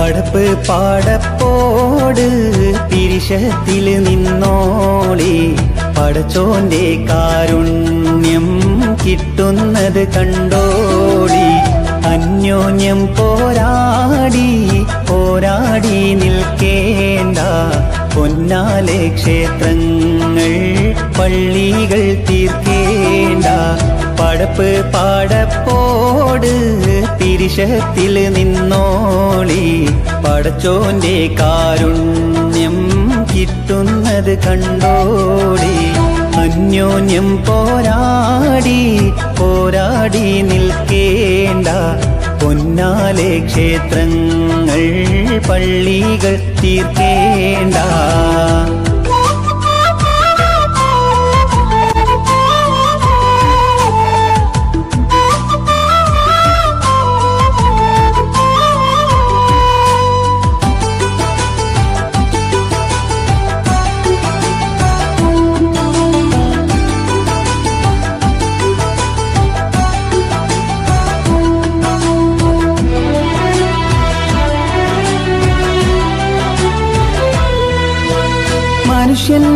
പടപ്പ് പാടപ്പോട് പിരിശത്തിൽ നിന്നോളി പടച്ചോന്റെ കാരുണ്യം കിട്ടുന്നത് കണ്ടോളി. അന്യോന്യം പോരാടി പോരാടി നിൽക്കേണ്ട പൊന്നാലെ ക്ഷേത്രങ്ങൾ പള്ളികൾ തീർക്കേണ്ട. പടപ്പ് പാടപ്പോട് പിരിശത്തിൽ നിന്നോളി പടച്ചോന്റെ കാരുണ്യം കിട്ടുന്നത് കണ്ടോളി. അന്യോന്യം പോരാടി പോരാടി നിൽക്കേണ്ട പൊന്നാലെ ക്ഷേത്രങ്ങൾ പള്ളികൾ തീർക്കേണ്ട.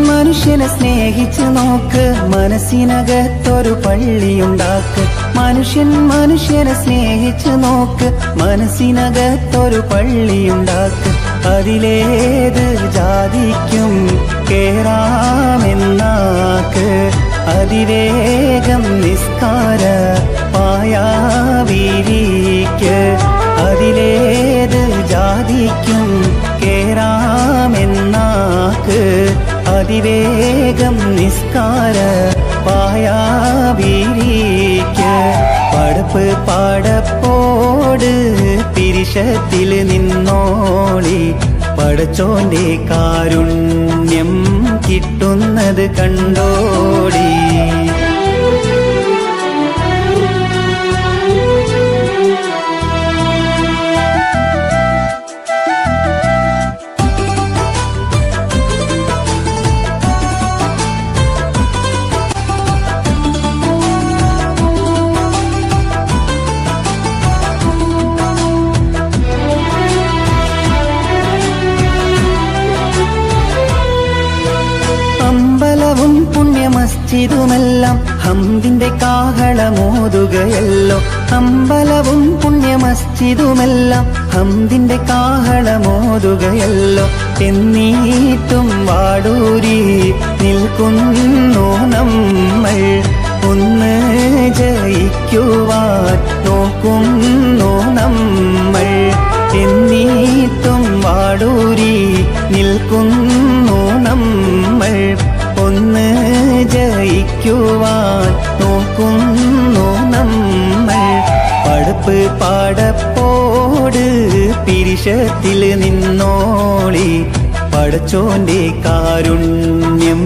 മനുഷ്യനെ സ്നേഹിച്ചു നോക്ക്, മനസ്സിനകത്തൊരു പള്ളിയുണ്ടാക്ക്. മനുഷ്യനെ സ്നേഹിച്ചു നോക്ക്, മനസ്സിനകത്തൊരു പള്ളിയുണ്ടാക്ക്. അതിലേത് ജാതിക്കും കേറാമെന്നാക്ക്. അതിവേഗം നിസ്കാര പായാവിരിക്ക്. അതിലേത് ജാതിക്കും കേറാമെന്നാക്ക്. അതിവേഗം നിസ്കാര പായാവിരിക്ക്. പടപ്പ് പാടപ്പോട് പിരിശത്തിൽ നിന്നോളി പടച്ചോന്റെ കാരുണ്യം കിട്ടുന്നത് കണ്ടോളി. അമ്പലവും പുണ്യമസ്ജിദുമെല്ലാം ഹംദിന്റെ കാഹളമോതുകയല്ലോ. അമ്പലവും പുണ്യമസ്ജിദുമെല്ലാം ഹംദിന്റെ കാഹളമോതുകയല്ലോ. എന്നീട്ടും വാടൂരി നിൽക്കുന്നു നമ്മൾ. ഒന്ന് ജയിക്കുവാൻ നോക്കുന്നു നമ്മൾ. എന്നീട്ടും വാടൂരി നിൽക്കുന്നു നമ്മൾ. ഒന്ന് ജയിക്കുവാൻ നോക്കുന്നു നമ്മൾ. പടപ്പ് പാടപ്പോട് പിരിശത്തിൽ നിന്നോളി പടച്ചോന്റെ കാരുണ്യം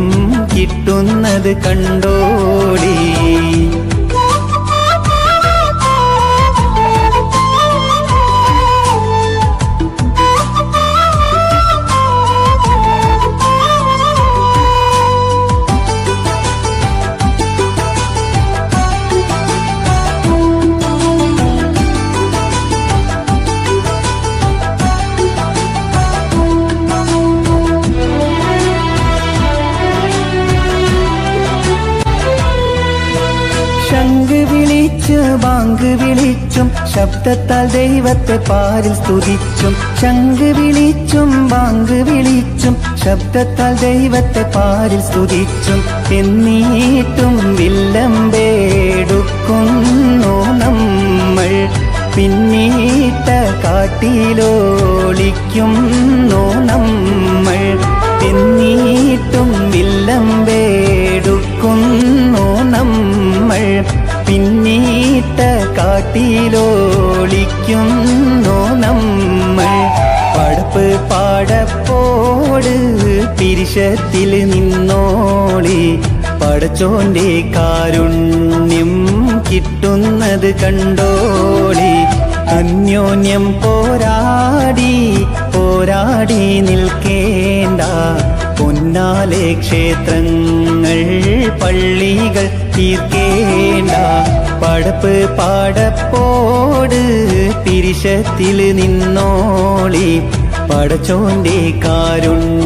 കിട്ടുന്നത് കണ്ടോളി. ശംഖ് വിളിച്ച് ബാങ്ക് വിളിച്ചും ശബ്ദത്താൽ ദൈവത്തെ പാരിൽ സ്തുതിച്ചും. ശംഖ് വിളിച്ചും ബാങ്ക് വിളിച്ചും ശബ്ദത്താൽ ദൈവത്തെ പാരിൽ സ്തുതിച്ചും. എന്നീട്ടും വില്ലമ്പേടുക്കുന്നു നമ്മൾ. പിന്നീട്ട കാട്ടിലോളിക്കുന്നു നമ്മൾ. എന്നീട്ടും വില്ലമ്പേടുക്കുന്നു നമ്മൾ. പിന്നീട്ട കാട്ടിലോളിക്കുന്നു നമ്മൾ. പടപ്പ് പാടപ്പോട് പിരിശത്തിൽ നിന്നോളി പടച്ചോന്റെ കാരുണ്യം കിട്ടുന്നത് കണ്ടോളി. അന്യോന്യം പോരാടി പോരാടി നിൽക്കേണ്ട പൊന്നാലെ ക്ഷേത്രങ്ങൾ പള്ളികൾ തീർക്കേണ്ട പടപ്പ് പാടപ്പോട് പിരിശത്തിൽ നിന്നോളി പടച്ചോന്റെ കാരുണ്യം